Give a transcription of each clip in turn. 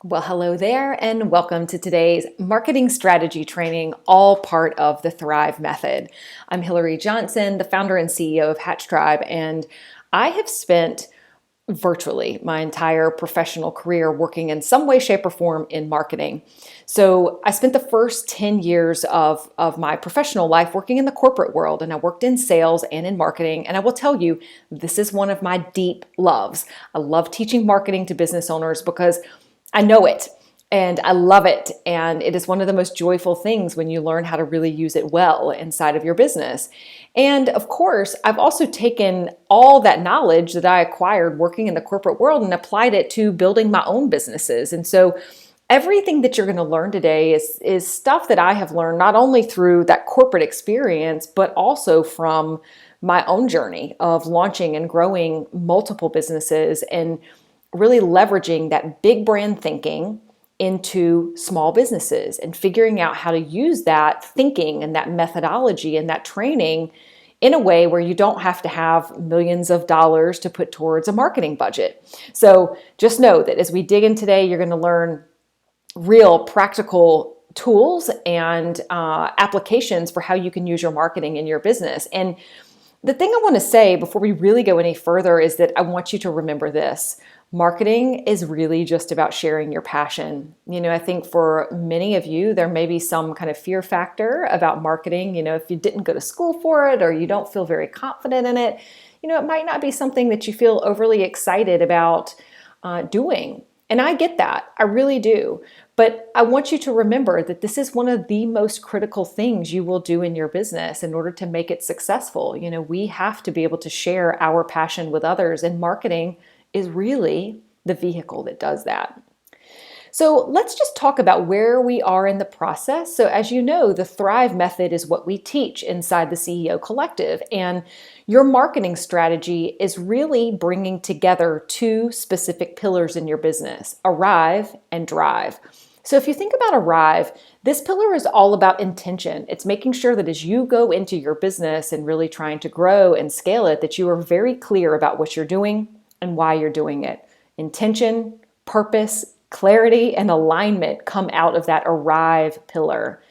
Well, hello there, and welcome to today's marketing strategy training, all part of the Thrive Method. I'm Hillary Johnson, the founder and CEO of Hatch Tribe, and I have spent virtually my entire professional career working in some way, shape, or form in marketing. So I spent the first 10 years of my professional life working in the corporate world, and I worked in sales and in marketing. And I will tell you, this is one of my deep loves. I love teaching marketing to business owners because I know it and I love it. And it is one of the most joyful things when you learn how to really use it well inside of your business. And of course, I've also taken all that knowledge that I acquired working in the corporate world and applied it to building my own businesses. And so everything that you're going to learn today is stuff that I have learned not only through that corporate experience, but also from my own journey of launching and growing multiple businesses and really leveraging that big brand thinking into small businesses and figuring out how to use that thinking and that methodology and that training in a way where you don't have to have millions of dollars to put towards a marketing budget. So just know that as we dig in today, you're going to learn real practical tools and applications for how you can use your marketing in your business. And the thing I want to say before we really go any further is that I want you to remember this. Marketing is really just about sharing your passion. I think for many of you, there may be some kind of fear factor about marketing. If you didn't go to school for it or you don't feel very confident in it, it might not be something that you feel overly excited about doing. And I get that. I really do. But I want you to remember that this is one of the most critical things you will do in your business in order to make it successful. We have to be able to share our passion with others, and marketing is really the vehicle that does that. So let's just talk about where we are in the process. So as you know, the Thrive Method is what we teach inside the CEO Collective. And your marketing strategy is really bringing together two specific pillars in your business: arrive and drive. So if you think about arrive, this pillar is all about intention. It's making sure that as you go into your business and really trying to grow and scale it, that you are very clear about what you're doing and why you're doing it. Intention, purpose, clarity, and alignment come out of that arrive pillar.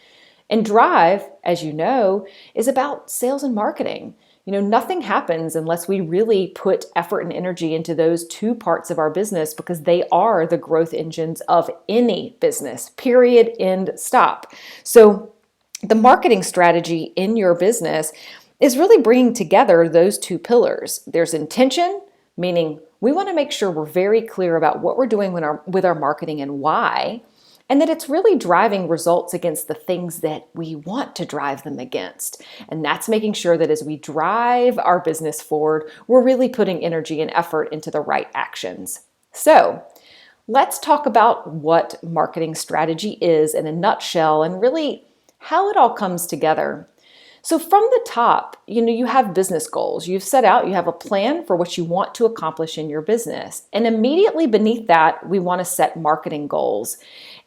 And drive, as you know, is about sales and marketing. Nothing happens unless we really put effort and energy into those two parts of our business, because they are the growth engines of any business, period, end, stop. So the marketing strategy in your business is really bringing together those two pillars. There's intention, meaning we want to make sure we're very clear about what we're doing with our marketing and why, and that it's really driving results against the things that we want to drive them against. And that's making sure that as we drive our business forward, we're really putting energy and effort into the right actions. So let's talk about what marketing strategy is in a nutshell and really how it all comes together. So from the top, you have business goals. You've set out, you have a plan for what you want to accomplish in your business. And immediately beneath that, we want to set marketing goals.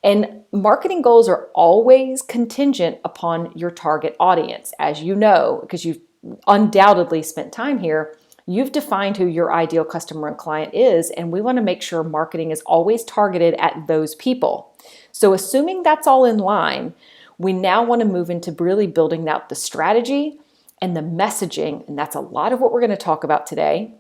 And marketing goals are always contingent upon your target audience. As you know, because you've undoubtedly spent time here, you've defined who your ideal customer and client is, and we want to make sure marketing is always targeted at those people. So assuming that's all in line, we now want to move into really building out the strategy and the messaging, and that's a lot of what we're going to talk about today.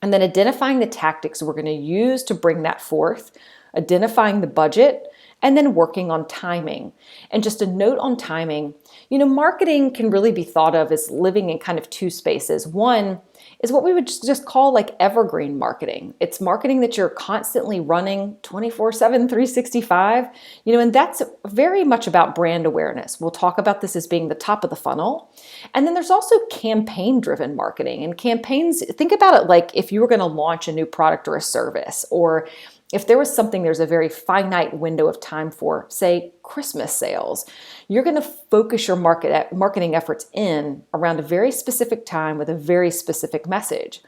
And then identifying the tactics we're going to use to bring that forth, identifying the budget, and then working on timing. And just a note on timing, marketing can really be thought of as living in kind of two spaces. One is what we would just call like evergreen marketing. It's marketing that you're constantly running 24/7, 365, and that's very much about brand awareness. We'll talk about this as being the top of the funnel. And then there's also campaign-driven marketing. And campaigns, think about it like if you were going to launch a new product or a service, or if there was something there's a very finite window of time for, say, Christmas sales, you're going to focus your marketing efforts in around a very specific time with a very specific message.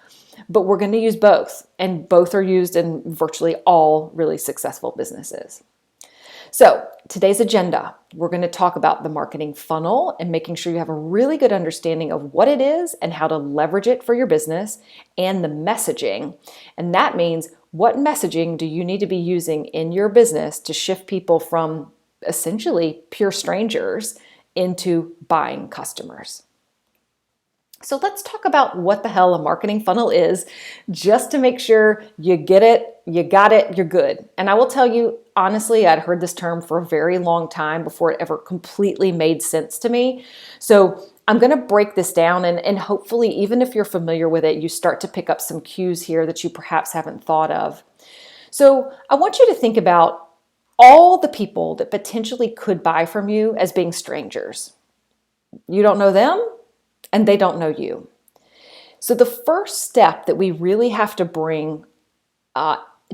But we're going to use both, and both are used in virtually all really successful businesses. So today's agenda, we're going to talk about the marketing funnel and making sure you have a really good understanding of what it is and how to leverage it for your business, and the messaging. And that means, what messaging do you need to be using in your business to shift people from essentially pure strangers into buying customers? So let's talk about what the hell a marketing funnel is, just to make sure you get it, you got it, you're good. And I will tell you, honestly, I'd heard this term for a very long time before it ever completely made sense to me. So I'm going to break this down, and hopefully, even if you're familiar with it, you start to pick up some cues here that you perhaps haven't thought of. So I want you to think about all the people that potentially could buy from you as being strangers. You don't know them, and they don't know you. So the first step that we really have to bring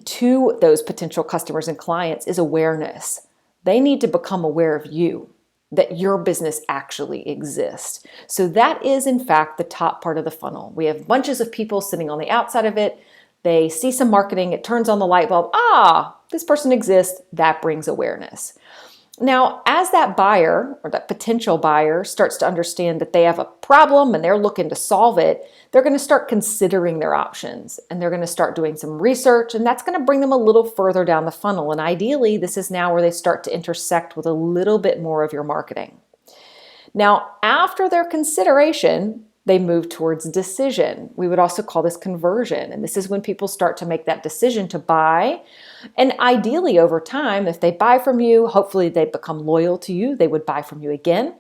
to those potential customers and clients is awareness. They need to become aware of you, that your business actually exists. So that is, in fact, the top part of the funnel. We have bunches of people sitting on the outside of it. They see some marketing, it turns on the light bulb. This person exists. That brings awareness. Now, as that buyer or that potential buyer starts to understand that they have a problem and they're looking to solve it, they're going to start considering their options, and they're going to start doing some research, and that's going to bring them a little further down the funnel. And ideally, this is now where they start to intersect with a little bit more of your marketing. Now, after their consideration, they move towards decision. We would also call this conversion. And this is when people start to make that decision to buy. And ideally, over time, if they buy from you, hopefully they become loyal to you. They would buy from you again.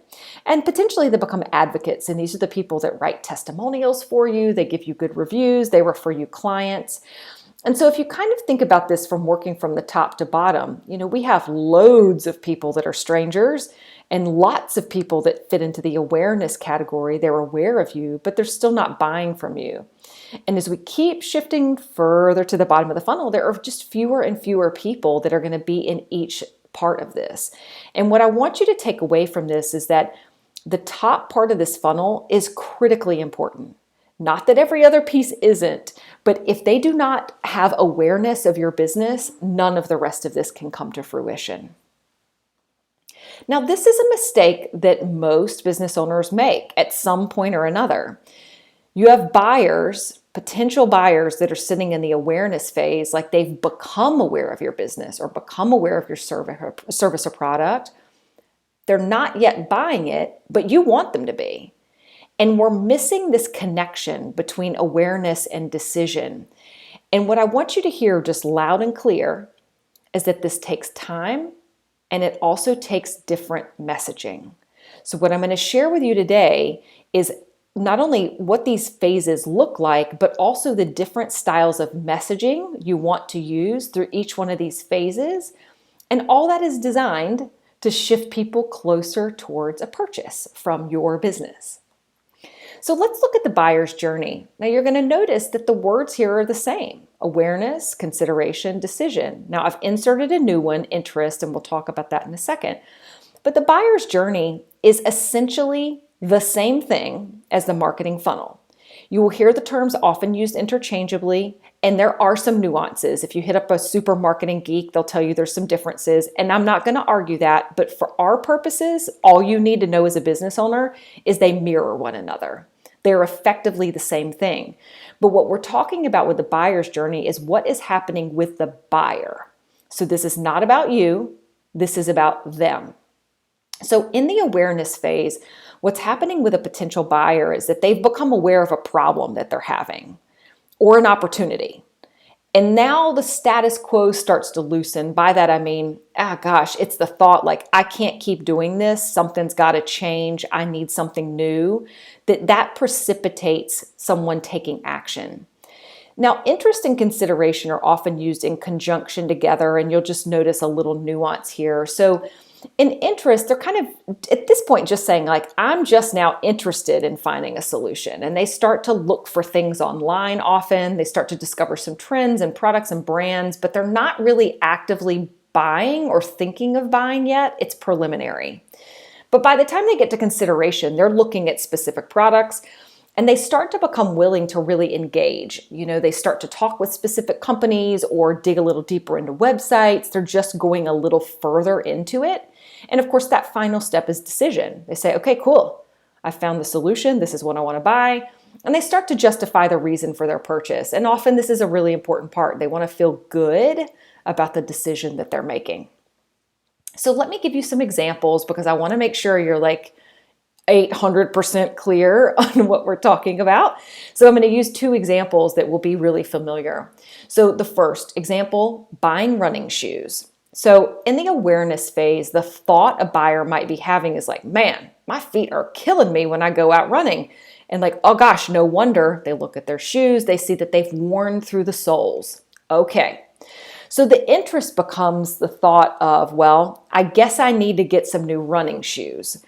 And potentially they become advocates. And these are the people that write testimonials for you. They give you good reviews. They refer you clients. And so if you kind of think about this from working from the top to bottom, we have loads of people that are strangers and lots of people that fit into the awareness category. They're aware of you, but they're still not buying from you. And as we keep shifting further to the bottom of the funnel, there are just fewer and fewer people that are going to be in each part of this. And what I want you to take away from this is that the top part of this funnel is critically important. Not that every other piece isn't, but if they do not have awareness of your business, none of the rest of this can come to fruition. Now, this is a mistake that most business owners make at some point or another. You have buyers, potential buyers, that are sitting in the awareness phase, like they've become aware of your business or become aware of your service or product. They're not yet buying it, but you want them to be. And we're missing this connection between awareness and decision. And what I want you to hear just loud and clear is that this takes time, and it also takes different messaging. So what I'm going to share with you today is not only what these phases look like, but also the different styles of messaging you want to use through each one of these phases. And all that is designed to shift people closer towards a purchase from your business. So let's look at the buyer's journey. Now you're going to notice that the words here are the same: awareness, consideration, decision. Now I've inserted a new one, interest, and we'll talk about that in a second. But the buyer's journey is essentially the same thing as the marketing funnel. You will hear the terms often used interchangeably, and there are some nuances. If you hit up a super marketing geek, they'll tell you there's some differences, and I'm not going to argue that, but for our purposes, all you need to know as a business owner is they mirror one another. They're effectively the same thing. But what we're talking about with the buyer's journey is what is happening with the buyer. So this is not about you, this is about them. So in the awareness phase, what's happening with a potential buyer is that they've become aware of a problem that they're having or an opportunity. And now the status quo starts to loosen. By that I mean, it's the thought like, I can't keep doing this. Something's got to change. I need something new. That precipitates someone taking action. Now, interest and consideration are often used in conjunction together, and you'll just notice a little nuance here. So in interest, they're kind of, at this point, just saying like, I'm just now interested in finding a solution. And they start to look for things online often. They start to discover some trends and products and brands, but they're not really actively buying or thinking of buying yet. It's preliminary. But by the time they get to consideration, they're looking at specific products, And they start to become willing to really engage. They start to talk with specific companies or dig a little deeper into websites. They're just going a little further into it. And of course, that final step is decision. They say, okay, cool. I found the solution. This is what I want to buy. And they start to justify the reason for their purchase. And often this is a really important part. They want to feel good about the decision that they're making. So let me give you some examples because I want to make sure you're like 800% clear on what we're talking about. So I'm going to use two examples that will be really familiar. So the first example, buying running shoes. So in the awareness phase, the thought a buyer might be having is like, man, my feet are killing me when I go out running. And like, oh gosh, no wonder. They look at their shoes, they see that they've worn through the soles. Okay. So the interest becomes the thought of, well, I guess I need to get some new running shoes.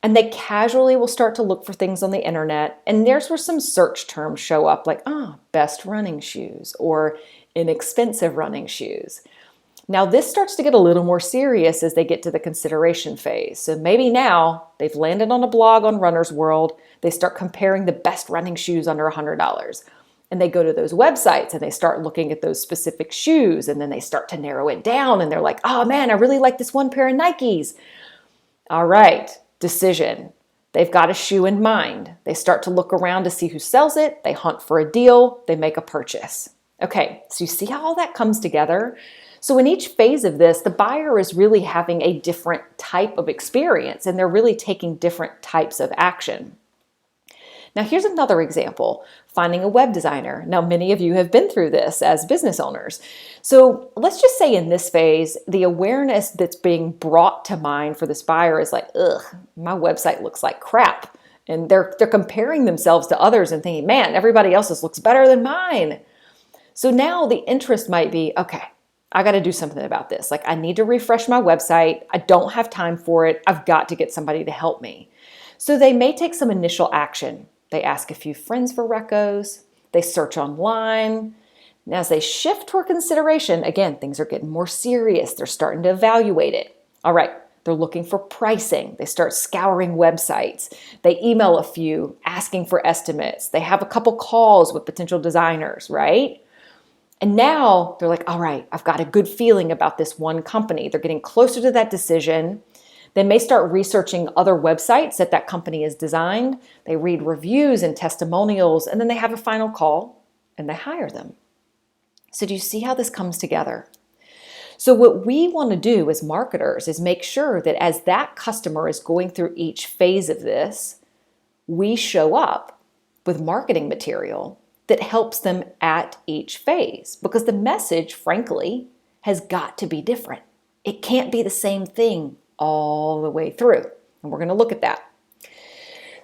And they casually will start to look for things on the internet. And there's where some search terms show up like, best running shoes or inexpensive running shoes. Now this starts to get a little more serious as they get to the consideration phase. So maybe now they've landed on a blog on Runner's World. They start comparing the best running shoes under $100. And they go to those websites and they start looking at those specific shoes. And then they start to narrow it down. And they're like, oh man, I really like this one pair of Nikes. All right. Decision. They've got a shoe in mind. They start to look around to see who sells it. They hunt for a deal. They make a purchase. Okay, so you see how all that comes together? So in each phase of this, the buyer is really having a different type of experience and they're really taking different types of action. Now here's another example, finding a web designer. Now many of you have been through this as business owners. So let's just say in this phase, the awareness that's being brought to mind for this buyer is like, ugh, my website looks like crap. And they're comparing themselves to others and thinking, man, everybody else's looks better than mine. So now the interest might be, okay, I got to do something about this. Like I need to refresh my website. I don't have time for it. I've got to get somebody to help me. So they may take some initial action. They ask a few friends for recos. They search online. And as they shift toward consideration, again, things are getting more serious. They're starting to evaluate it. All right, they're looking for pricing. They start scouring websites. They email a few asking for estimates. They have a couple calls with potential designers, right? And now they're like, all right, I've got a good feeling about this one company. They're getting closer to that decision. They may start researching other websites that company has designed. They read reviews and testimonials, and then they have a final call and they hire them. So do you see how this comes together? So what we want to do as marketers is make sure that as that customer is going through each phase of this, we show up with marketing material that helps them at each phase because the message, frankly, has got to be different. It can't be the same thing all the way through. And we're going to look at that.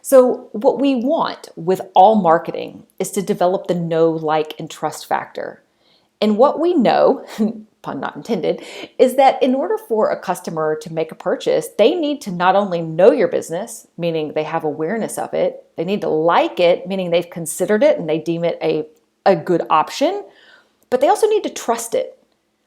So what we want with all marketing is to develop the know, like, and trust factor. And what we know, pun not intended, is that in order for a customer to make a purchase, they need to not only know your business, meaning they have awareness of it, they need to like it, meaning they've considered it and they deem it a good option, but they also need to trust it.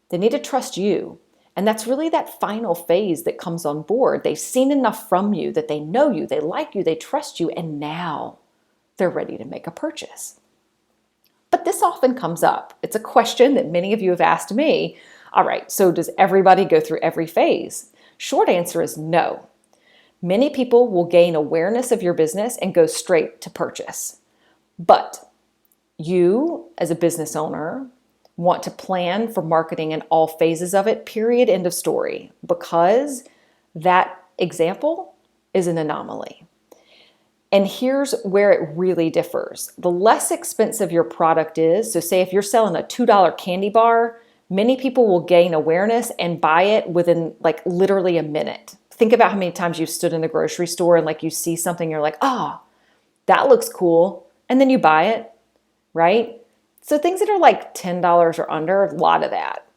They need to trust you. And that's really that final phase that comes on board. They've seen enough from you that they know you, they like you, they trust you, and now they're ready to make a purchase. But this often comes up. It's a question that many of you have asked me. All right, so does everybody go through every phase? Short answer is no. Many people will gain awareness of your business and go straight to purchase. But you, as a business owner, want to plan for marketing in all phases of it, period, end of story, because that example is an anomaly. And here's where it really differs. The less expensive your product is, so say if you're selling a $2 candy bar, many people will gain awareness and buy it within like literally a minute. Think about how many times you've stood in the grocery store and like you see something, you're like, oh, that looks cool. And then you buy it, right? So things that are like $10 or under, a lot of that.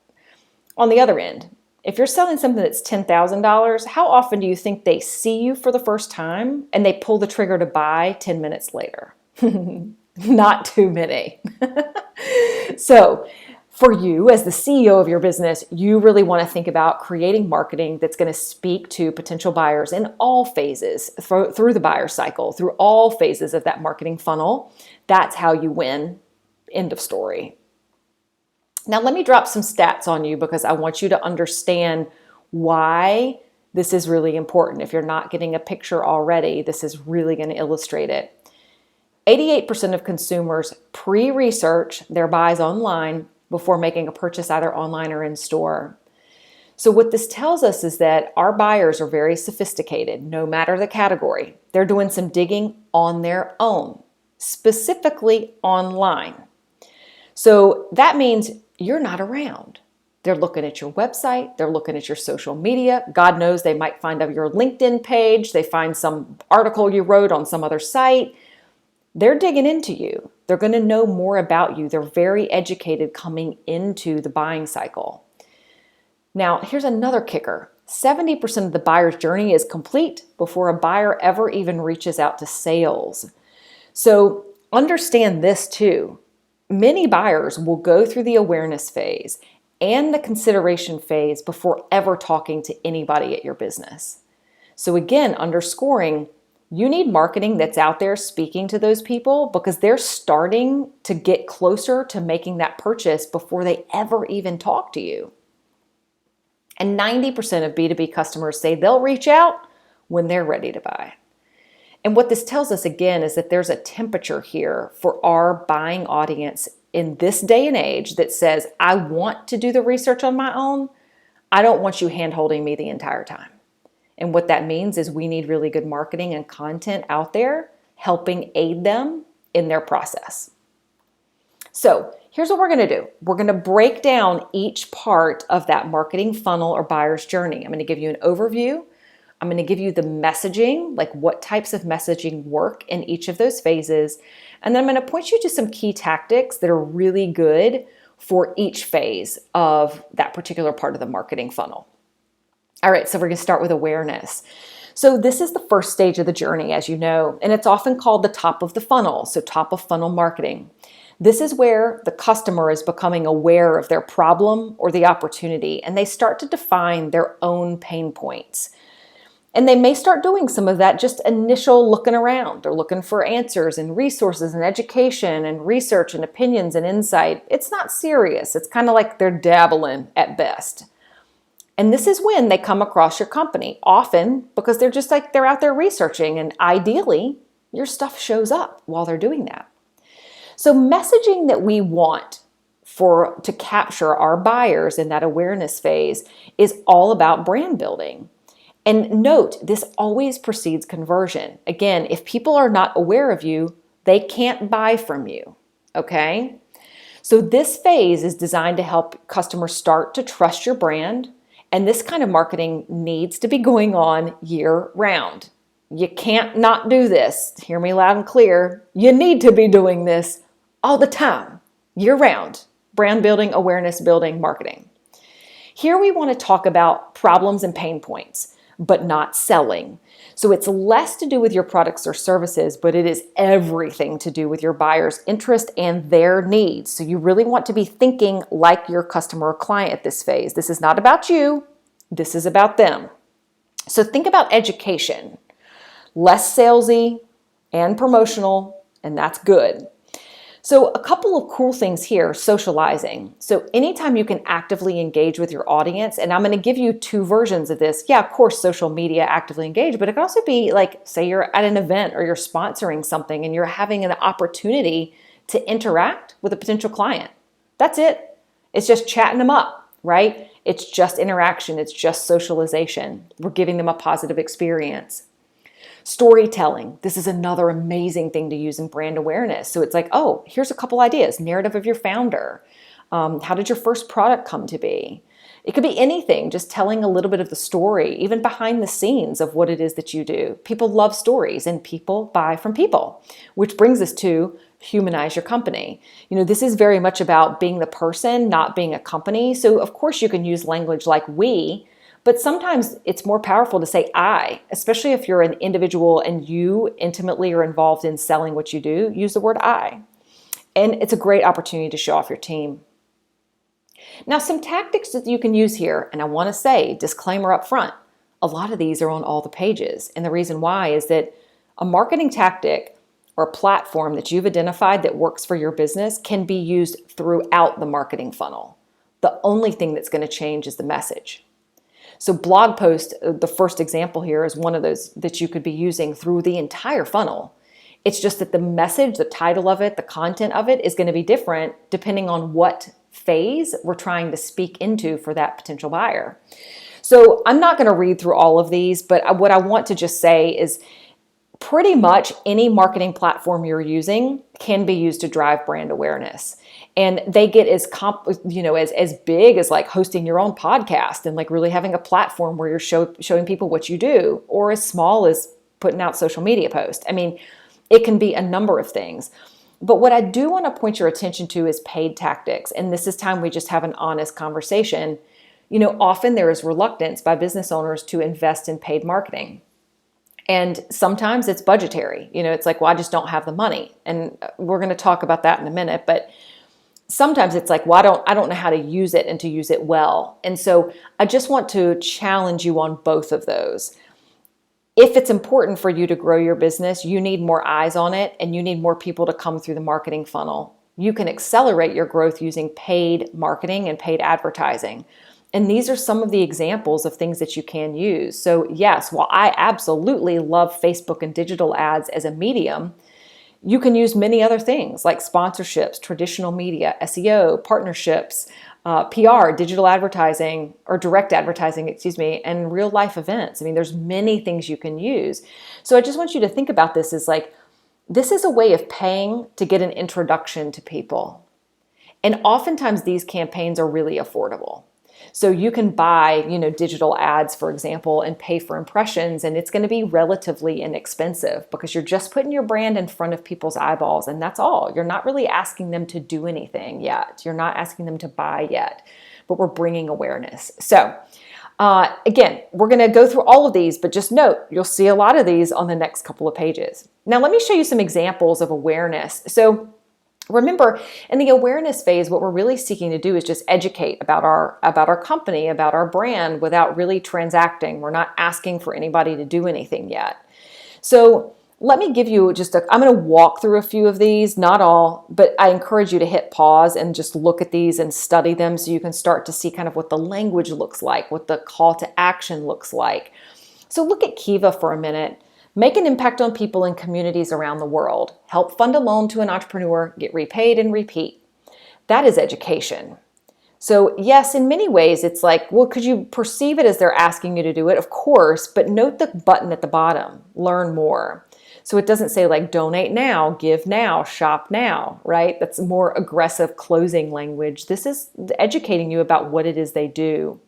On the other end, if you're selling something that's $10,000, how often do you think they see you for the first time and they pull the trigger to buy 10 minutes later? Not too many. So For you, as the CEO of your business, you really want to think about creating marketing that's going to speak to potential buyers in all phases, through the buyer cycle, through all phases of that marketing funnel. That's how you win. End of story. Now, let me drop some stats on you because I want you to understand why this is really important. If you're not getting a picture already, this is really going to illustrate it. 88% of consumers pre-research their buys online before making a purchase either online or in store. So what this tells us is that our buyers are very sophisticated, no matter the category. They're doing some digging on their own, specifically online. So that means you're not around. They're looking at your website, they're looking at your social media. God knows they might find your LinkedIn page, they find some article you wrote on some other site. They're digging into you. They're going to know more about you. They're very educated coming into the buying cycle. Now, here's another kicker. 70% of the buyer's journey is complete before a buyer ever even reaches out to sales. So understand this too. Many buyers will go through the awareness phase and the consideration phase before ever talking to anybody at your business. So again, underscoring, you need marketing that's out there speaking to those people because they're starting to get closer to making that purchase before they ever even talk to you. And 90% of B2B customers say they'll reach out when they're ready to buy. And what this tells us again is that there's a temperature here for our buying audience in this day and age that says, I want to do the research on my own. I don't want you hand-holding me the entire time. And what that means is we need really good marketing and content out there helping aid them in their process. So here's what we're going to do. We're going to break down each part of that marketing funnel or buyer's journey. I'm going to give you an overview. I'm going to give you the messaging, like what types of messaging work in each of those phases. And then I'm going to point you to some key tactics that are really good for each phase of that particular part of the marketing funnel. All right, so we're going to start with awareness. So this is the first stage of the journey, as you know, and it's often called the top of the funnel, so top of funnel marketing. This is where the customer is becoming aware of their problem or the opportunity, and they start to define their own pain points. And they may start doing some of that just initial looking around. They're looking for answers and resources and education and research and opinions and insight. It's not serious. It's kind of like they're dabbling at best. And this is when they come across your company, often because they're out there researching, and ideally your stuff shows up while they're doing that. So messaging that we want to capture our buyers in that awareness phase is all about brand building. And note, this always precedes conversion. Again, if people are not aware of you, they can't buy from you, okay? So this phase is designed to help customers start to trust your brand. And this kind of marketing needs to be going on year round. You can't not do this. Hear me loud and clear. You need to be doing this all the time, year round. Brand building, awareness building, marketing. Here we want to talk about problems and pain points, but not selling. So it's less to do with your products or services, but it is everything to do with your buyer's interest and their needs. So you really want to be thinking like your customer or client at this phase. This is not about you. This is about them. So think about education. Less salesy and promotional, and that's good. So a couple of cool things here, socializing. So anytime you can actively engage with your audience, and I'm going to give you two versions of this. Yeah, of course, social media, actively engage, but it can also be like, say you're at an event or you're sponsoring something and you're having an opportunity to interact with a potential client. That's it. It's just chatting them up, right? It's just interaction. It's just socialization. We're giving them a positive experience. Storytelling. This is another amazing thing to use in brand awareness. So it's like, oh, here's a couple ideas. Narrative of your founder. How did your first product come to be? It could be anything, just telling a little bit of the story, even behind the scenes of what it is that you do. People love stories and people buy from people, which brings us to humanize your company. You know, this is very much about being the person, not being a company. So of course you can use language like we, but sometimes it's more powerful to say I, especially if you're an individual and you intimately are involved in selling what you do, use the word I. And it's a great opportunity to show off your team. Now, some tactics that you can use here, and I want to say, disclaimer up front, a lot of these are on all the pages. And the reason why is that a marketing tactic or a platform that you've identified that works for your business can be used throughout the marketing funnel. The only thing that's going to change is the message. So blog post, the first example here, is one of those that you could be using through the entire funnel. It's just that the message, the title of it, the content of it is going to be different depending on what phase we're trying to speak into for that potential buyer. So I'm not going to read through all of these, but what I want to just say is pretty much any marketing platform you're using can be used to drive brand awareness. And they get as big as like hosting your own podcast and like really having a platform where you're showing people what you do, or as small as putting out social media posts. I mean, it can be a number of things. But what I do want to point your attention to is paid tactics. And this is time we just have an honest conversation. Often there is reluctance by business owners to invest in paid marketing. And sometimes it's budgetary. It's like, well, I just don't have the money. And we're going to talk about that in a minute. But sometimes it's like, well, I don't know how to use it and to use it well. And so I just want to challenge you on both of those. If it's important for you to grow your business, you need more eyes on it and you need more people to come through the marketing funnel. You can accelerate your growth using paid marketing and paid advertising. And these are some of the examples of things that you can use. So yes, while I absolutely love Facebook and digital ads as a medium, you can use many other things like sponsorships, traditional media, SEO, partnerships, PR, digital advertising, or direct advertising, and real life events. I mean, there's many things you can use. So I just want you to think about this as like, this is a way of paying to get an introduction to people. And oftentimes these campaigns are really affordable. So you can buy, digital ads, for example, and pay for impressions, and it's going to be relatively inexpensive because you're just putting your brand in front of people's eyeballs, and that's all. You're not really asking them to do anything yet. You're not asking them to buy yet, but we're bringing awareness. So again, we're going to go through all of these, but just note, you'll see a lot of these on the next couple of pages. Now, let me show you some examples of awareness. So remember, in the awareness phase, what we're really seeking to do is just educate about our company, about our brand, without really transacting. We're not asking for anybody to do anything yet. So let me give you I'm going to walk through a few of these, not all, but I encourage you to hit pause and just look at these and study them so you can start to see kind of what the language looks like, what the call to action looks like. So look at Kiva for a minute. Make an impact on people and communities around the world. Help fund a loan to an entrepreneur, get repaid and repeat. That is education. So yes, in many ways, it's like, well, could you perceive it as they're asking you to do it? Of course, but note the button at the bottom, learn more. So it doesn't say like donate now, give now, shop now, right? That's more aggressive closing language. This is educating you about what it is they do.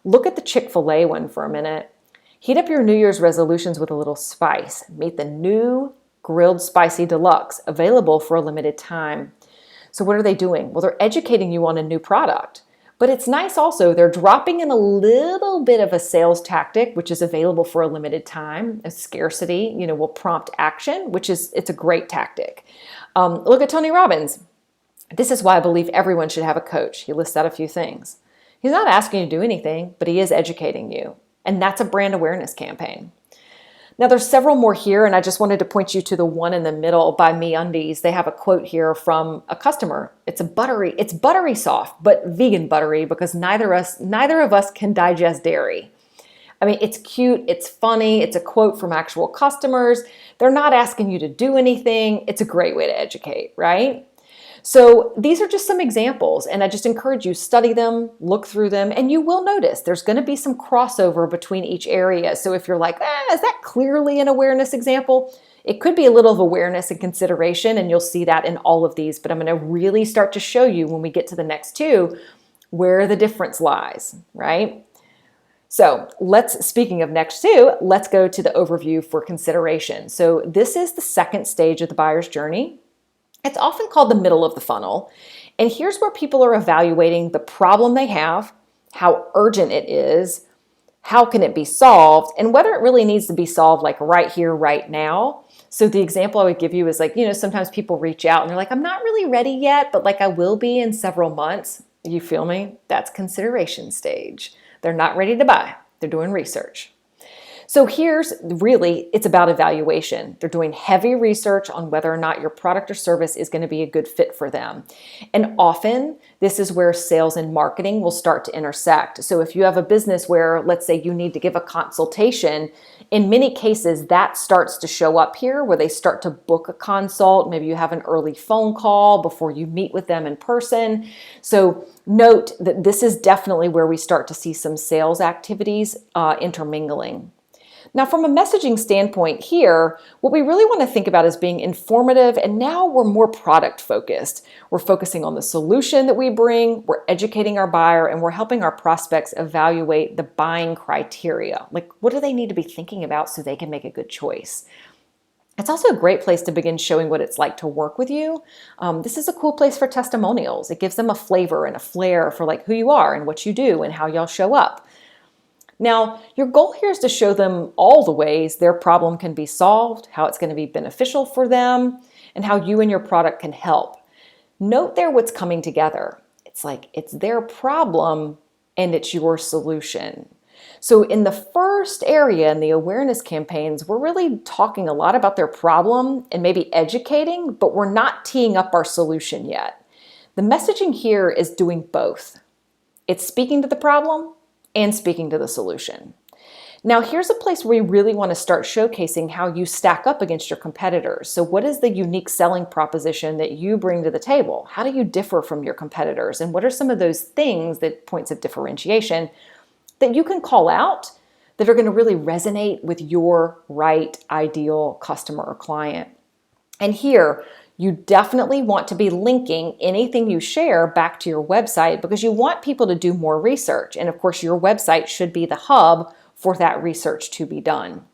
Look at the Chick-fil-A one for a minute. Heat up your New Year's resolutions with a little spice. Meet the new Grilled Spicy Deluxe, available for a limited time. So what are they doing? Well, they're educating you on a new product. But it's nice also, they're dropping in a little bit of a sales tactic, which is available for a limited time. A scarcity, will prompt action, it's a great tactic. Look at Tony Robbins. This is why I believe everyone should have a coach. He lists out a few things. He's not asking you to do anything, but he is educating you. And that's a brand awareness campaign. Now there's several more here, and I just wanted to point you to the one in the middle by MeUndies. They have a quote here from a customer. It's buttery soft, but vegan buttery because neither of us can digest dairy. I mean, it's cute, it's funny, it's a quote from actual customers. They're not asking you to do anything. It's a great way to educate, right? So these are just some examples, and I just encourage you, study them, look through them, and you will notice there's going to be some crossover between each area. So if you're like, is that clearly an awareness example? It could be a little of awareness and consideration, and you'll see that in all of these, but I'm going to really start to show you when we get to the next two where the difference lies, right? So speaking of next two, let's go to the overview for consideration. So this is the second stage of the buyer's journey. It's often called the middle of the funnel. And here's where people are evaluating the problem they have, how urgent it is, how can it be solved, and whether it really needs to be solved like right here, right now. So the example I would give you is like, sometimes people reach out and they're like, I'm not really ready yet, but like I will be in several months. You feel me? That's consideration stage. They're not ready to buy. They're doing research. So here's really, it's about evaluation. They're doing heavy research on whether or not your product or service is going to be a good fit for them. And often this is where sales and marketing will start to intersect. So if you have a business where, let's say, you need to give a consultation, in many cases that starts to show up here where they start to book a consult. Maybe you have an early phone call before you meet with them in person. So note that this is definitely where we start to see some sales activities intermingling. Now, from a messaging standpoint here, what we really want to think about is being informative, and now we're more product focused. We're focusing on the solution that we bring, we're educating our buyer, and we're helping our prospects evaluate the buying criteria. Like, what do they need to be thinking about so they can make a good choice? It's also a great place to begin showing what it's like to work with you. This is a cool place for testimonials. It gives them a flavor and a flair for like who you are and what you do and how y'all show up. Now, your goal here is to show them all the ways their problem can be solved, how it's going to be beneficial for them, and how you and your product can help. Note there what's coming together. It's like it's their problem and it's your solution. So in the first area in the awareness campaigns, we're really talking a lot about their problem and maybe educating, but we're not teeing up our solution yet. The messaging here is doing both. It's speaking to the problem and speaking to the solution. Now, here's a place where we really want to start showcasing how you stack up against your competitors. So what is the unique selling proposition that you bring to the table? How do you differ from your competitors? And what are some of those things, that points of differentiation, that you can call out that are going to really resonate with your right ideal customer or client? And here, you definitely want to be linking anything you share back to your website because you want people to do more research. And of course, your website should be the hub for that research to be done.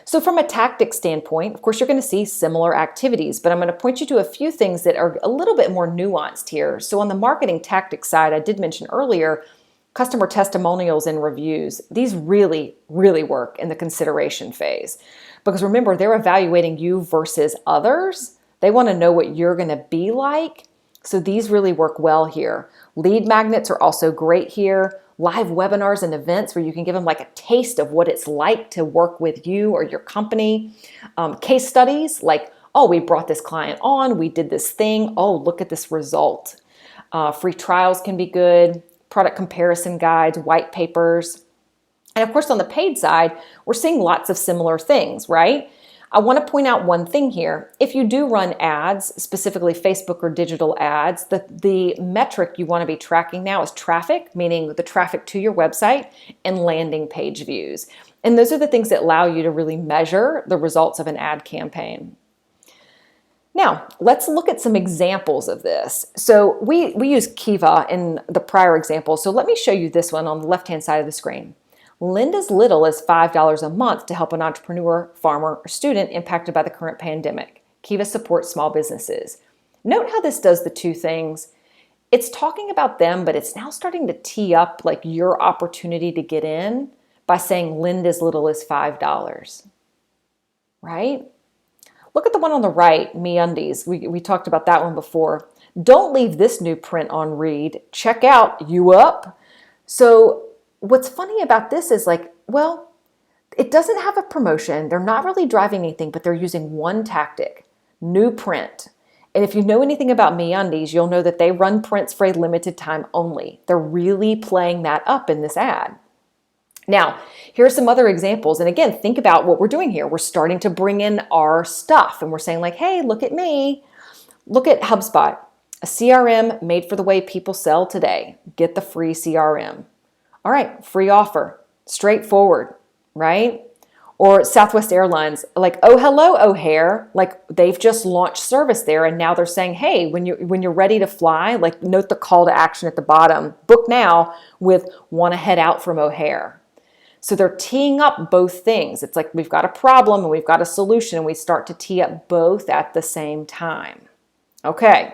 So from a tactic standpoint, of course, you're going to see similar activities, but I'm going to point you to a few things that are a little bit more nuanced here. So on the marketing tactic side, I did mention earlier, customer testimonials and reviews. These really, really work in the consideration phase. Because remember, they're evaluating you versus others. They want to know what you're going to be like. So these really work well here. Lead magnets are also great here. Live webinars and events where you can give them like a taste of what it's like to work with you or your company. Case studies like, oh, we brought this client on, we did this thing. Oh, look at this result. Free trials can be good. Product comparison guides, white papers. And of course, on the paid side, we're seeing lots of similar things, right? I want to point out one thing here. If you do run ads, specifically Facebook or digital ads, the metric you want to be tracking now is traffic, meaning the traffic to your website, and landing page views. And those are the things that allow you to really measure the results of an ad campaign. Now, let's look at some examples of this. So we used Kiva in the prior example. So let me show you this one on the left-hand side of the screen. Lend as little as $5 a month to help an entrepreneur, farmer, or student impacted by the current pandemic. Kiva supports small businesses. Note how this does the two things. It's talking about them, but it's now starting to tee up like your opportunity to get in by saying lend as little as $5, right? Look at the one on the right, MeUndies. We talked about that one before. Don't leave this new print on read. Check out You Up. So what's funny about this is like, well, it doesn't have a promotion. They're not really driving anything, but they're using one tactic, new print. And if you know anything about MeUndies, you'll know that they run prints for a limited time only. They're really playing that up in this ad. Now, here are some other examples. And again, think about what we're doing here. We're starting to bring in our stuff and we're saying like, hey, look at me. Look at HubSpot, a CRM made for the way people sell today. Get the free CRM. All right, free offer, straightforward, right? Or Southwest Airlines, like, oh, hello, O'Hare. Like they've just launched service there. And now they're saying, hey, when you're ready to fly, like note the call to action at the bottom, book now with want to head out from O'Hare. So they're teeing up both things. It's like we've got a problem and we've got a solution and we start to tee up both at the same time. Okay,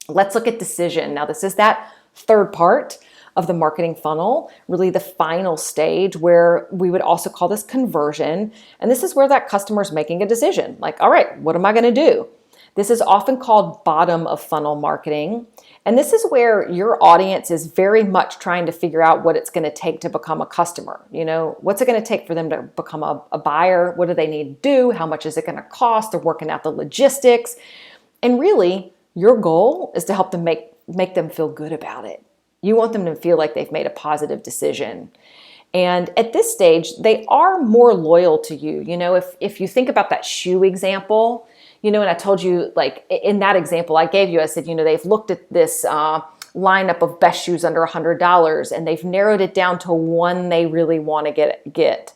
let's look at decision. Now this is that third part of the marketing funnel, really the final stage where we would also call this conversion. And this is where that customer is making a decision. Like, all right, what am I going to do? This is often called bottom of funnel marketing. And this is where your audience is very much trying to figure out what it's going to take to become a customer. What's it going to take for them to become a buyer? What do they need to do? How much is it going to cost? They're working out the logistics. And really, your goal is to help them make them feel good about it. You want them to feel like they've made a positive decision. And at this stage, they are more loyal to you. If you think about that shoe example, and I told you, like in that example I gave you, I said, they've looked at this lineup of best shoes under $100 and they've narrowed it down to one they really want to get.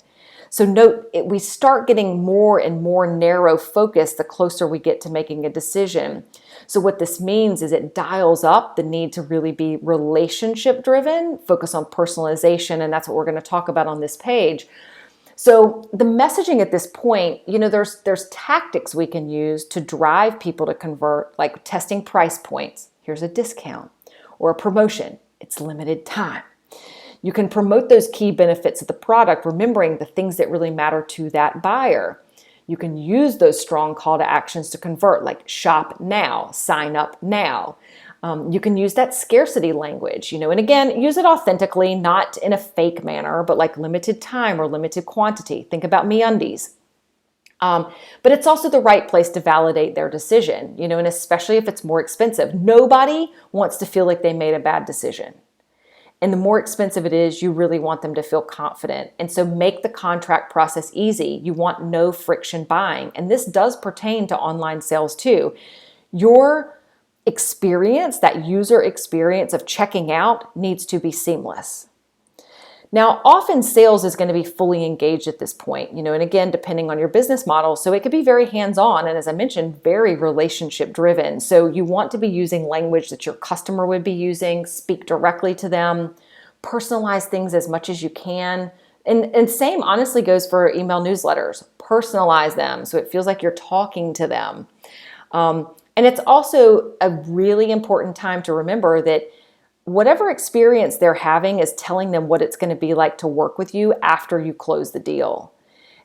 So note, we start getting more and more narrow focus the closer we get to making a decision. So what this means is it dials up the need to really be relationship driven, focus on personalization, and that's what we're going to talk about on this page. So the messaging at this point, there's tactics we can use to drive people to convert, like testing price points. Here's a discount or a promotion. It's limited time. You can promote those key benefits of the product, remembering the things that really matter to that buyer. You can use those strong call to actions to convert, like shop now, sign up now. You can use that scarcity language, and again, use it authentically, not in a fake manner, but like limited time or limited quantity. Think about MeUndies. But it's also the right place to validate their decision, and especially if it's more expensive. Nobody wants to feel like they made a bad decision. And the more expensive it is, you really want them to feel confident. And so make the contract process easy. You want no friction buying. And this does pertain to online sales too. Your experience, that user experience of checking out, needs to be seamless. Now, often sales is going to be fully engaged at this point, and again, depending on your business model. So it could be very hands-on, and as I mentioned, very relationship driven. So you want to be using language that your customer would be using, speak directly to them, personalize things as much as you can. And same honestly goes for email newsletters. Personalize them so it feels like you're talking to them. And it's also a really important time to remember that whatever experience they're having is telling them what it's going to be like to work with you after you close the deal.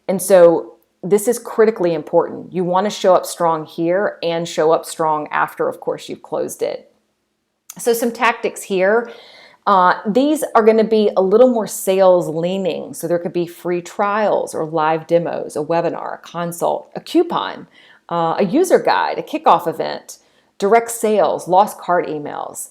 And so this is critically important. You want to show up strong here and show up strong after, of course, you've closed it. So some tactics here. These are going to be a little more sales leaning. So there could be free trials or live demos, a webinar, a consult, a coupon, a user guide, a kickoff event, direct sales, lost cart emails.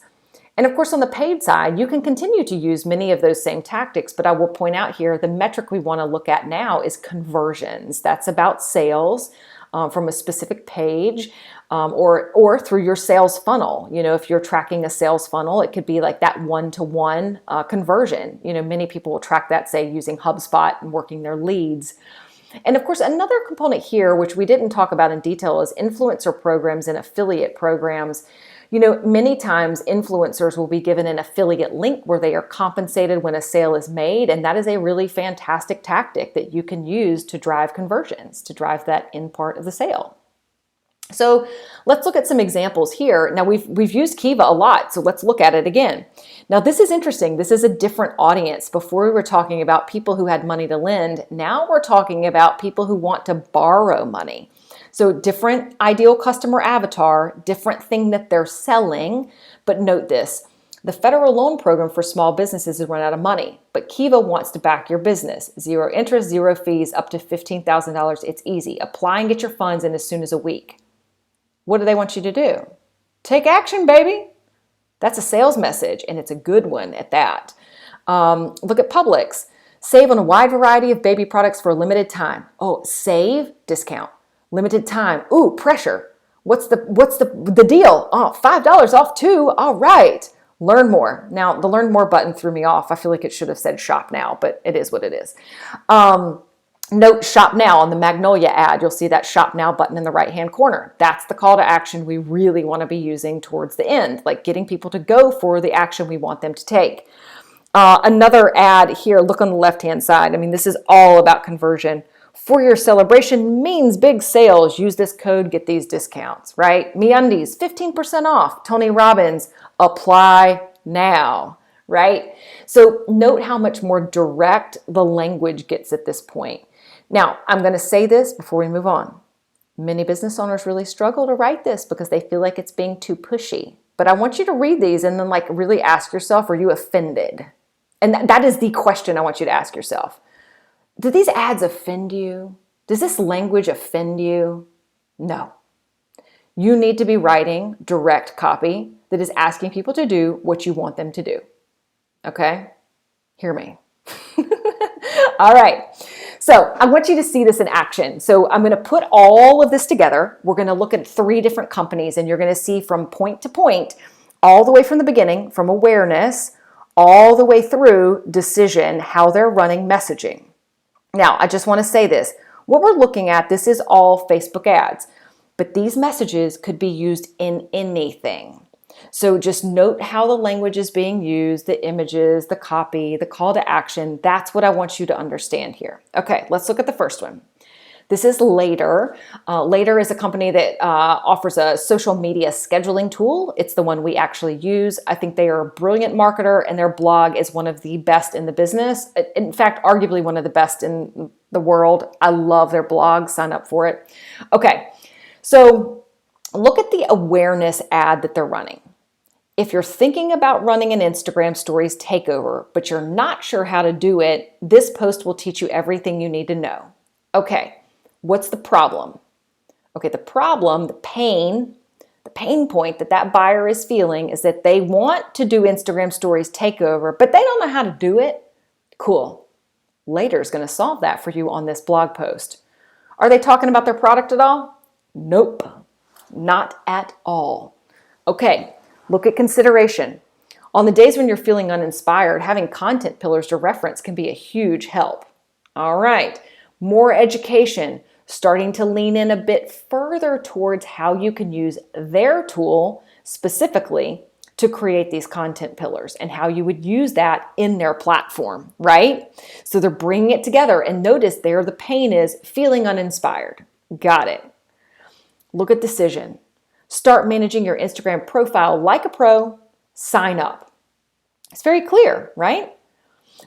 And of course, on the paid side, you can continue to use many of those same tactics, but I will point out here, the metric we want to look at now is conversions. That's about sales from a specific page or through your sales funnel. If you're tracking a sales funnel, it could be like that one-to-one conversion. Many people will track that, say, using HubSpot and working their leads. And of course, another component here, which we didn't talk about in detail, is influencer programs and affiliate programs. Many times influencers will be given an affiliate link where they are compensated when a sale is made. And that is a really fantastic tactic that you can use to drive conversions, to drive that in part of the sale. So let's look at some examples here. Now we've used Kiva a lot, so let's look at it again. Now this is interesting. This is a different audience. Before we were talking about people who had money to lend. Now we're talking about people who want to borrow money. So different ideal customer avatar, different thing that they're selling. But note this, the federal loan program for small businesses has run out of money, but Kiva wants to back your business. 0 interest, 0 fees, up to $15,000. It's easy. Apply and get your funds in as soon as a week. What do they want you to do? Take action, baby. That's a sales message, and it's a good one at that. Look at Publix. Save on a wide variety of baby products for a limited time. Oh, save, discount. Limited time. Ooh, pressure. What's the deal? Oh, $5 off too. All right. Learn more. Now, the learn more button threw me off. I feel like it should have said shop now, but it is what it is. Note shop now on the Magnolia ad. You'll see that shop now button in the right-hand corner. That's the call to action we really want to be using towards the end, like getting people to go for the action we want them to take. Another ad here, look on the left-hand side. I mean, this is all about conversion. For your celebration means big sales. Use this code, get these discounts, right? MeUndies, 15% off. Tony Robbins, apply now, right? So note how much more direct the language gets at this point. Now, I'm going to say this before we move on. Many business owners really struggle to write this because they feel like it's being too pushy. But I want you to read these and then really ask yourself, are you offended? And that is the question I want you to ask yourself. Do these ads offend you? Does this language offend you? No. You need to be writing direct copy that is asking people to do what you want them to do. Okay? Hear me. All right. So I want you to see this in action. So I'm going to put all of this together. We're going to look at 3 different companies, and you're going to see from point to point, all the way from the beginning, from awareness, all the way through decision, how they're running messaging. Now, I just want to say this. What we're looking at, this is all Facebook ads, but these messages could be used in anything. So just note how the language is being used, the images, the copy, the call to action. That's what I want you to understand here. Okay, let's look at the first one. This is Later. Later is a company that offers a social media scheduling tool. It's the one we actually use. I think they are a brilliant marketer, and their blog is one of the best in the business. In fact, arguably one of the best in the world. I love their blog. Sign up for it. Okay, so look at the awareness ad that they're running. If you're thinking about running an Instagram Stories takeover, but you're not sure how to do it, this post will teach you everything you need to know. Okay, what's the problem? Okay, the problem, the pain point that buyer is feeling is that they want to do Instagram Stories takeover, but they don't know how to do it. Cool. Later is going to solve that for you on this blog post. Are they talking about their product at all? Nope, not at all. Okay. Look at consideration. On the days when you're feeling uninspired, having content pillars to reference can be a huge help. All right, more education, starting to lean in a bit further towards how you can use their tool specifically to create these content pillars and how you would use that in their platform, right? So they're bringing it together, and notice there the pain is feeling uninspired. Got it. Look at decision. Start managing your Instagram profile like a pro, sign up. It's very clear, right?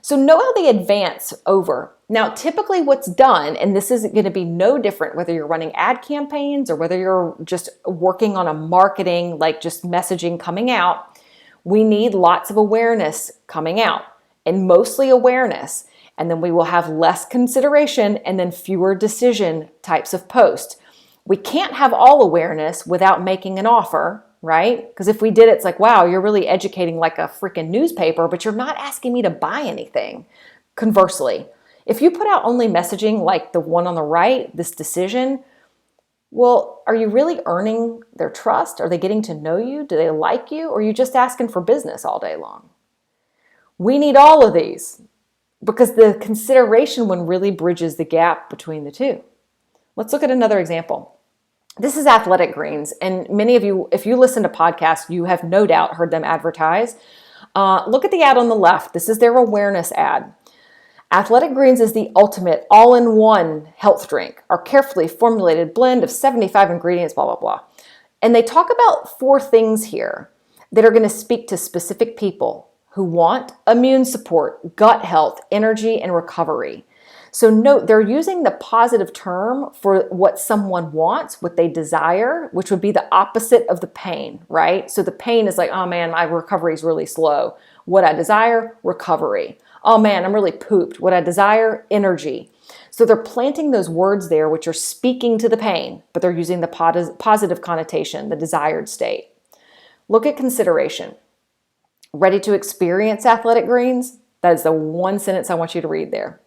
So know how they advance over. Now, typically what's done, and this is going to be no different whether you're running ad campaigns or whether you're just working on a marketing, like just messaging coming out, we need lots of awareness coming out, and mostly awareness. And then we will have less consideration and then fewer decision types of posts. We can't have all awareness without making an offer, right? Because if we did, it's like, wow, you're really educating like a freaking newspaper, but you're not asking me to buy anything. Conversely, if you put out only messaging like the one on the right, this decision, well, are you really earning their trust? Are they getting to know you? Do they like you? Or are you just asking for business all day long? We need all of these because the consideration one really bridges the gap between the two. Let's look at another example. This is Athletic Greens, and many of you, if you listen to podcasts, you have no doubt heard them advertise. Look at the ad on the left. This is their awareness ad. Athletic Greens is the ultimate all-in-one health drink, our carefully formulated blend of 75 ingredients, blah, blah, blah. And they talk about 4 things here that are going to speak to specific people who want immune support, gut health, energy, and recovery. So note, they're using the positive term for what someone wants, what they desire, which would be the opposite of the pain, right? So the pain is like, oh man, my recovery is really slow. What I desire, recovery. Oh man, I'm really pooped. What I desire, energy. So they're planting those words there, which are speaking to the pain, but they're using the positive connotation, the desired state. Look at consideration. Ready to experience Athletic Greens? That is the one sentence I want you to read there.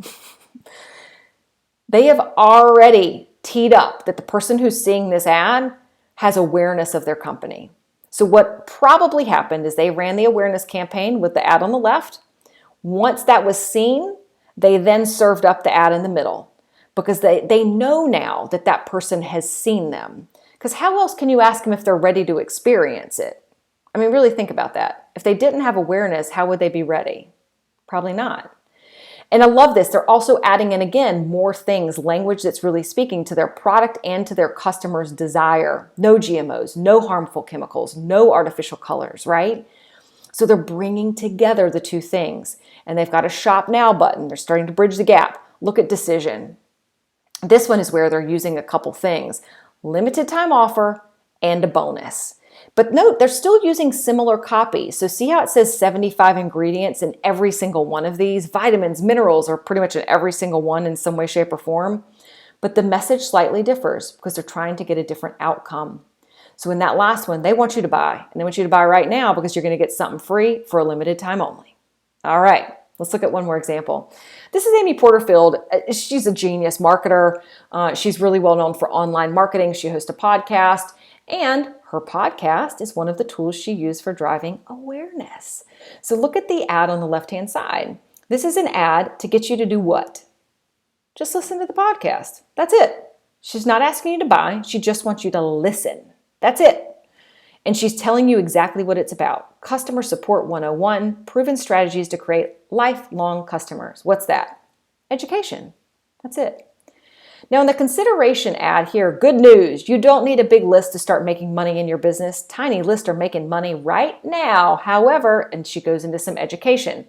They have already teed up that the person who's seeing this ad has awareness of their company. So what probably happened is they ran the awareness campaign with the ad on the left. Once that was seen, they then served up the ad in the middle because they know now that that person has seen them. Because how else can you ask them if they're ready to experience it? I mean, really think about that. If they didn't have awareness, how would they be ready? Probably not. And I love this. They're also adding in, again, more things, language that's really speaking to their product and to their customers' desire. No GMOs, no harmful chemicals, no artificial colors, right? So they're bringing together the two things. And they've got a shop now button. They're starting to bridge the gap. Look at decision. This one is where they're using a couple things. limited time offer, and a bonus. But note, they're still using similar copy. So see how it says 75 ingredients in every single one of these? Vitamins, minerals are pretty much in every single one in some way, shape, or form. But the message slightly differs because they're trying to get a different outcome. So in that last one, they want you to buy. And they want you to buy right now because you're going to get something free for a limited time only. All right, let's look at one more example. This is Amy Porterfield. She's a genius marketer. She's really well known for online marketing. She hosts a podcast. And her podcast is one of the tools she used for driving awareness. So look at the ad on the left-hand side. This is an ad to get you to do what? Just listen to the podcast. That's it. She's not asking you to buy. She just wants you to listen. That's it. And she's telling you exactly what it's about. Customer Support 101, proven strategies to create lifelong customers. What's that? Education. That's it. Now in the consideration ad here, good news. You don't need a big list to start making money in your business. Tiny lists are making money right now. However, and she goes into some education.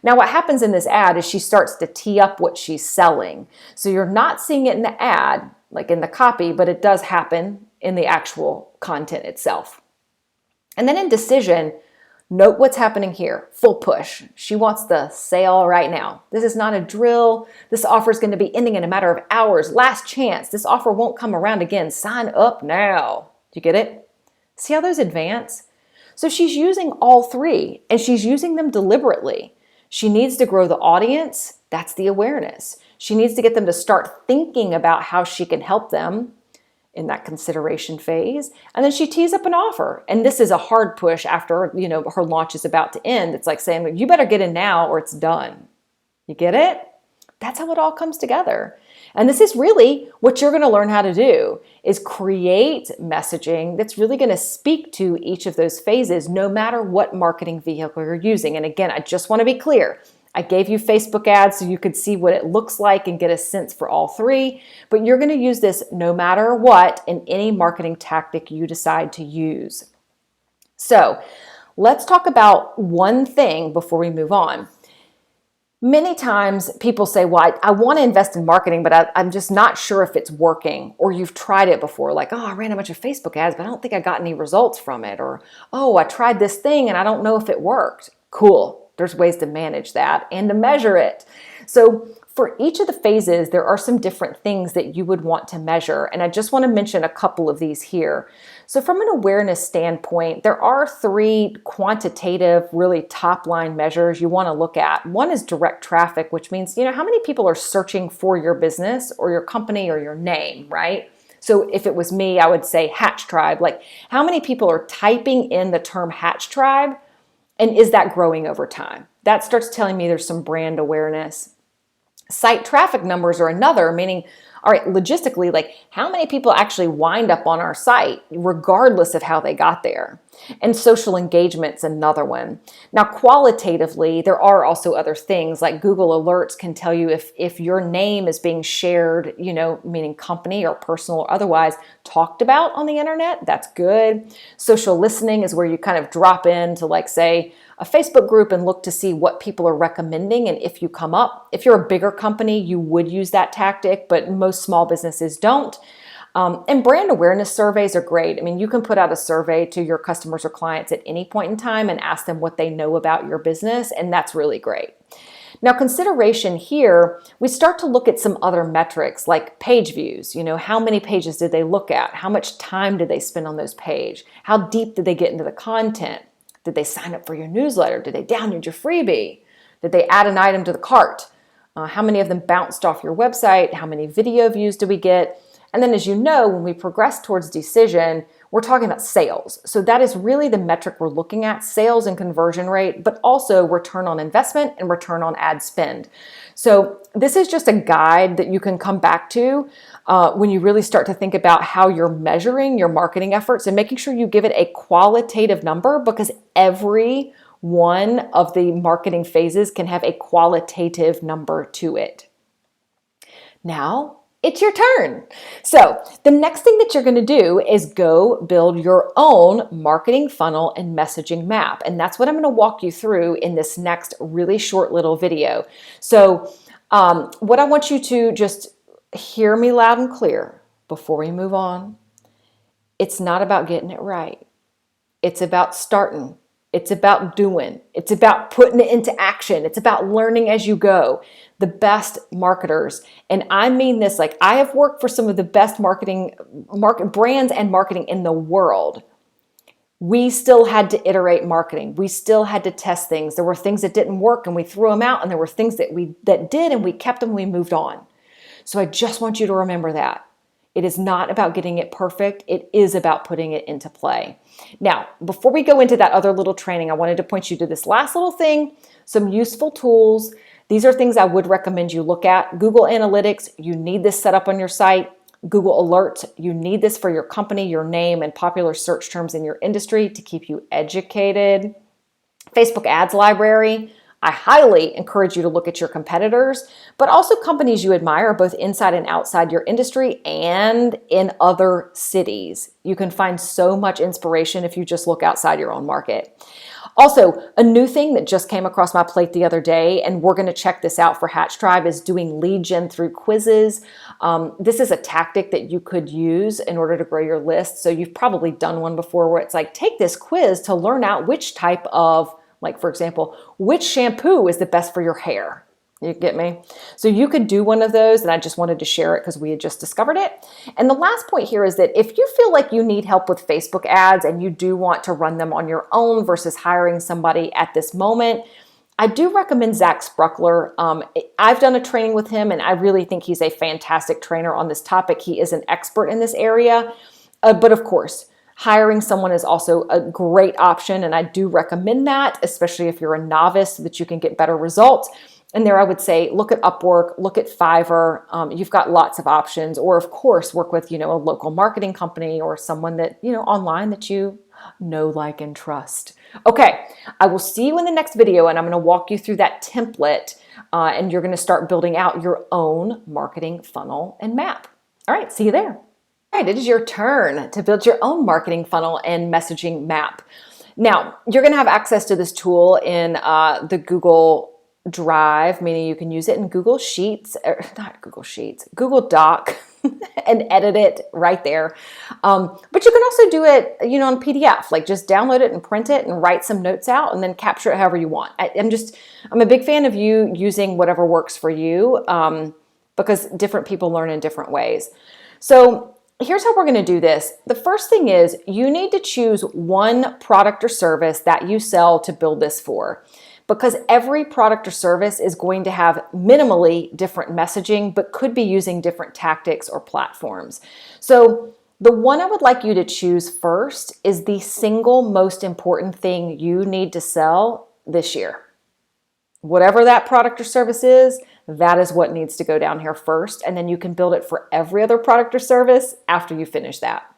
Now what happens in this ad is she starts to tee up what she's selling. So you're not seeing it in the ad, like in the copy, but it does happen in the actual content itself. And then in decision, note what's happening here. Full push. She wants the sale right now. This is not a drill. This offer is going to be ending in a matter of hours. Last chance. This offer won't come around again. Sign up now. Do you get it? See how those advance? So she's using all three, and she's using them deliberately. She needs to grow the audience. That's the awareness. She needs to get them to start thinking about how she can help them in that consideration phase. And then she tees up an offer. And this is a hard push after, her launch is about to end. It's like saying, you better get in now or it's done. You get it? That's how it all comes together. And this is really what you're going to learn how to do, is create messaging that's really going to speak to each of those phases, no matter what marketing vehicle you're using. And again, I just want to be clear. I gave you Facebook ads so you could see what it looks like and get a sense for all three, but you're going to use this no matter what in any marketing tactic you decide to use. So let's talk about one thing before we move on. Many times people say, well, I want to invest in marketing, but I'm just not sure if it's working. Or you've tried it before, like, I ran a bunch of Facebook ads, but I don't think I got any results from it. Or, I tried this thing and I don't know if it worked. Cool. There's ways to manage that and to measure it. So for each of the phases, there are some different things that you would want to measure. And I just want to mention a couple of these here. So from an awareness standpoint, there are three quantitative, really top line measures you want to look at. One is direct traffic, which means, how many people are searching for your business or your company or your name, right? So if it was me, I would say Hatch Tribe. Like, how many people are typing in the term Hatch Tribe? And is that growing over time? That starts telling me there's some brand awareness. Site traffic numbers are another, meaning, all right, logistically, like how many people actually wind up on our site, regardless of how they got there. And social engagement's another one. Now, qualitatively, there are also other things like Google Alerts can tell you if your name is being shared, meaning company or personal or otherwise, talked about on the internet. That's good. Social listening is where you kind of drop into, like, say, a Facebook group and look to see what people are recommending and if you come up. If you're a bigger company, you would use that tactic, but most small businesses don't. And brand awareness surveys are great. I mean, you can put out a survey to your customers or clients at any point in time and ask them what they know about your business, and that's really great. Now, consideration here, we start to look at some other metrics like page views. How many pages did they look at? How much time did they spend on those pages? How deep did they get into the content? Did they sign up for your newsletter? Did they download your freebie? Did they add an item to the cart? How many of them bounced off your website? How many video views do we get? And then, as you know, when we progress towards decision, we're talking about sales. So that is really the metric we're looking at, sales and conversion rate, but also return on investment and return on ad spend. So this is just a guide that you can come back to when you really start to think about how you're measuring your marketing efforts and making sure you give it a qualitative number, because every one of the marketing phases can have a qualitative number to it. Now, it's your turn. So the next thing that you're going to do is go build your own marketing funnel and messaging map. And that's what I'm going to walk you through in this next really short little video. So what I want you to just hear me loud and clear before we move on It's not about getting it right. It's about starting. It's about doing. It's about putting it into action. It's about learning as you go. The best marketers, and I mean this, like I have worked for some of the best market brands and marketing in the world. We still had to iterate marketing. We still had to test things. There were things that didn't work and we threw them out, and there were things that did and we kept them and we moved on. So I just want you to remember that. It is not about getting it perfect. It is about putting it into play. Now, before we go into that other little training, I wanted to point you to this last little thing, some useful tools. These are things I would recommend you look at. Google Analytics, you need this set up on your site. Google Alerts, you need this for your company, your name, and popular search terms in your industry to keep you educated. Facebook Ads Library, I highly encourage you to look at your competitors, but also companies you admire, both inside and outside your industry and in other cities. You can find so much inspiration if you just look outside your own market. Also, a new thing that just came across my plate the other day, and we're going to check this out for Hatch Tribe, is doing lead gen through quizzes. This is a tactic that you could use in order to grow your list. So you've probably done one before where it's like, take this quiz to learn out which type of, like for example, which shampoo is the best for your hair. You get me? So you could do one of those, and I just wanted to share it because we had just discovered it. And the last point here is that if you feel like you need help with Facebook ads and you do want to run them on your own versus hiring somebody at this moment, I do recommend Zach Spruckler. I've done a training with him, and I really think he's a fantastic trainer on this topic. He is an expert in this area. But of course, hiring someone is also a great option, and I do recommend that, especially if you're a novice, so that you can get better results. And there I would say, look at Upwork, look at Fiverr. You've got lots of options. Or of course, work with, a local marketing company or someone that, online that you know, like, and trust. Okay, I will see you in the next video, and I'm going to walk you through that template, and you're going to start building out your own marketing funnel and map. All right, see you there. All right, it is your turn to build your own marketing funnel and messaging map. Now, you're going to have access to this tool in the Google Drive, meaning you can use it in Google Sheets, or not Google Sheets, Google Doc, and edit it right there. But you can also do it, on PDF, like just download it and print it and write some notes out and then capture it however you want. I'm a big fan of you using whatever works for you, because different people learn in different ways. So here's how we're going to do this. The first thing is you need to choose one product or service that you sell to build this for, because every product or service is going to have minimally different messaging, but could be using different tactics or platforms. So the one I would like you to choose first is the single most important thing you need to sell this year. Whatever that product or service is, that is what needs to go down here first, and then you can build it for every other product or service after you finish that.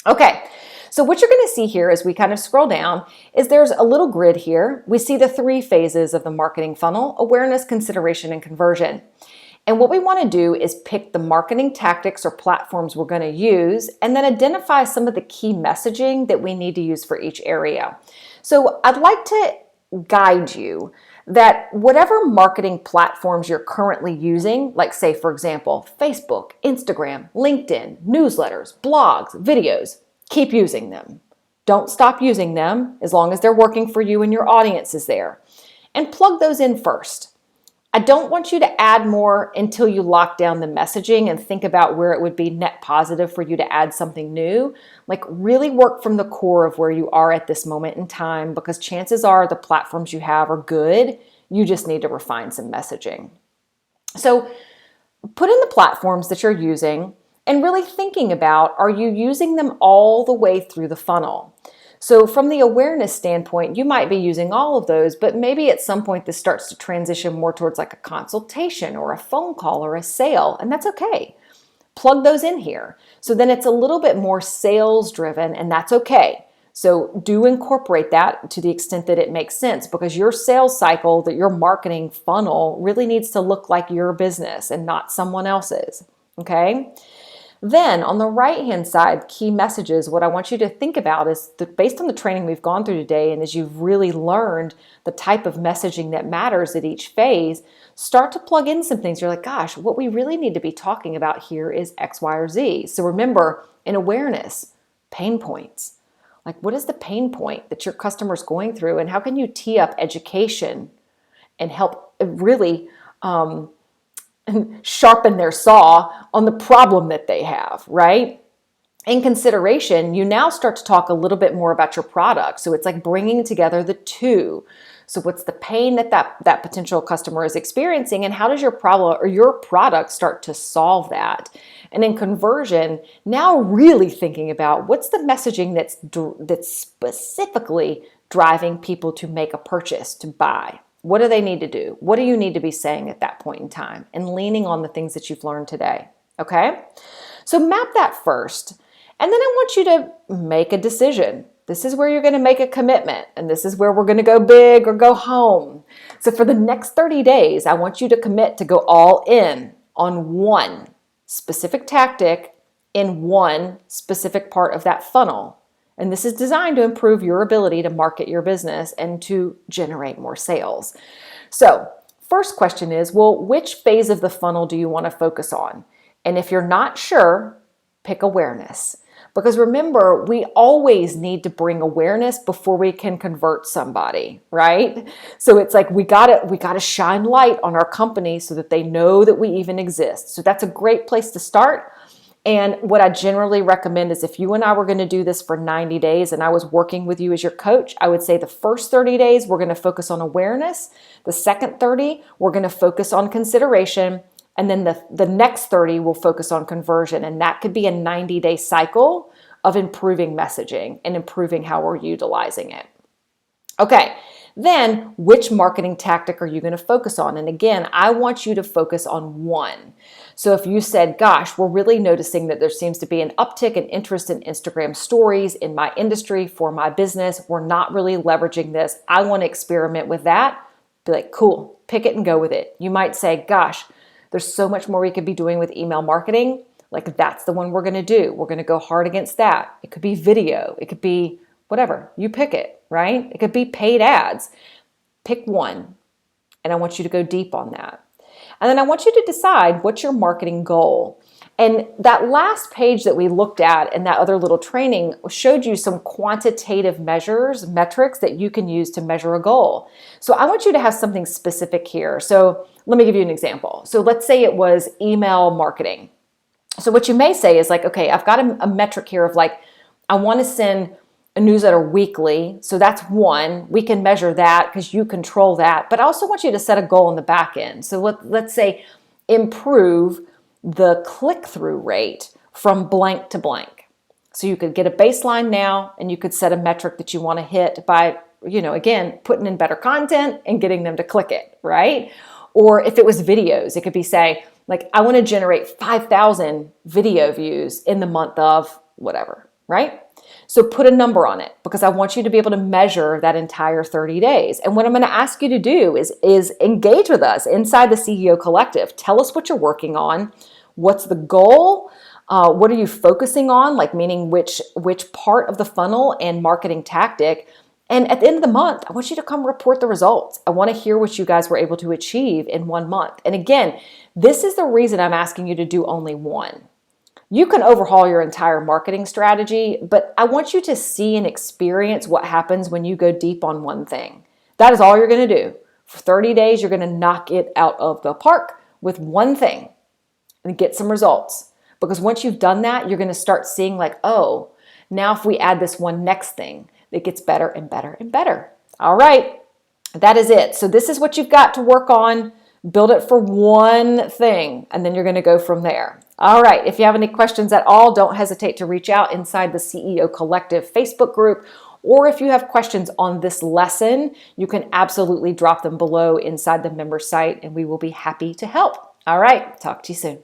Okay, so what you're going to see here as we kind of scroll down is there's a little grid here. We see the 3 phases of the marketing funnel: awareness, consideration, and conversion. And what we want to do is pick the marketing tactics or platforms we're going to use, and then identify some of the key messaging that we need to use for each area. So I'd like to guide you that whatever marketing platforms you're currently using, like say, for example, Facebook, Instagram, LinkedIn, newsletters, blogs, videos, keep using them. Don't stop using them as long as they're working for you and your audience is there. And plug those in first. I don't want you to add more until you lock down the messaging and think about where it would be net positive for you to add something new. Like, really work from the core of where you are at this moment in time, because chances are the platforms you have are good. You just need to refine some messaging. So put in the platforms that you're using and really thinking about, are you using them all the way through the funnel? So from the awareness standpoint, you might be using all of those, but maybe at some point this starts to transition more towards like a consultation or a phone call or a sale, and that's okay. Plug those in here. So then it's a little bit more sales driven, and that's okay. So do incorporate that to the extent that it makes sense, because your sales cycle, that your marketing funnel really needs to look like your business and not someone else's, okay? Then on the right-hand side, key messages, what I want you to think about is that based on the training we've gone through today, and as you've really learned the type of messaging that matters at each phase, start to plug in some things. You're like, gosh, what we really need to be talking about here is X, Y, or Z. So remember, in awareness, pain points. Like, what is the pain point that your customer is going through, and how can you tee up education and help really sharpen their saw on the problem that they have, right? In consideration, you now start to talk a little bit more about your product. So it's like bringing together the two. So what's the pain that potential customer is experiencing, and how does your problem or your product start to solve that? And in conversion, now really thinking about what's the messaging that's specifically driving people to make a purchase, to buy. What do they need to do? What do you need to be saying at that point in time? And leaning on the things that you've learned today, okay? So map that first. And then I want you to make a decision. This is where you're going to make a commitment, and this is where we're going to go big or go home. So for the next 30 days, I want you to commit to go all in on one specific tactic in one specific part of that funnel. And this is designed to improve your ability to market your business and to generate more sales. So first question is, well, which phase of the funnel do you want to focus on? And if you're not sure, pick awareness. Because remember, we always need to bring awareness before we can convert somebody, right? So it's like we gotta shine light on our company so that they know that we even exist. So that's a great place to start. And what I generally recommend is, if you and I were going to do this for 90 days and I was working with you as your coach, I would say the first 30 days, we're going to focus on awareness. The second 30, we're going to focus on consideration. And then the next 30 will focus on conversion. And that could be a 90-day cycle of improving messaging and improving how we're utilizing it. Okay, then which marketing tactic are you going to focus on? And again, I want you to focus on one. So if you said, gosh, we're really noticing that there seems to be an uptick in interest in Instagram stories in my industry for my business. We're not really leveraging this. I want to experiment with that. Be like, cool, pick it and go with it. You might say, gosh, there's so much more we could be doing with email marketing. Like, that's the one we're going to do. We're going to go hard against that. It could be video. It could be whatever. You pick it, right? It could be paid ads. Pick one. And I want you to go deep on that. And then I want you to decide what's your marketing goal. And that last page that we looked at in that other little training showed you some quantitative metrics that you can use to measure a goal. So I want you to have something specific here. So let me give you an example. So let's say it was email marketing. So what you may say is like, okay, I've got a metric here of like, I want to send a newsletter weekly. So that's one. We can measure that because you control that. But I also want you to set a goal in the back end. So let's say improve the click-through rate from blank to blank. So you could get a baseline now, and you could set a metric that you want to hit by, again, putting in better content and getting them to click it, right? Or if it was videos, it could be say, like, I want to generate 5,000 video views in the month of whatever, right? So put a number on it, because I want you to be able to measure that entire 30 days. And what I'm going to ask you to do is engage with us inside the CEO Collective. Tell us what you're working on. What's the goal? What are you focusing on? Like, meaning which part of the funnel and marketing tactic. And at the end of the month, I want you to come report the results. I want to hear what you guys were able to achieve in 1 month. And again, this is the reason I'm asking you to do only one. You can overhaul your entire marketing strategy, but I want you to see and experience what happens when you go deep on one thing. That is all you're going to do. For 30 days, you're going to knock it out of the park with one thing and get some results. Because once you've done that, you're going to start seeing like, oh, now if we add this one next thing, it gets better and better and better. All right, that is it. So this is what you've got to work on. Build it for one thing, and then you're going to go from there. All right, if you have any questions at all, don't hesitate to reach out inside the CEO Collective Facebook group. Or if you have questions on this lesson, you can absolutely drop them below inside the member site, and we will be happy to help. All right, talk to you soon.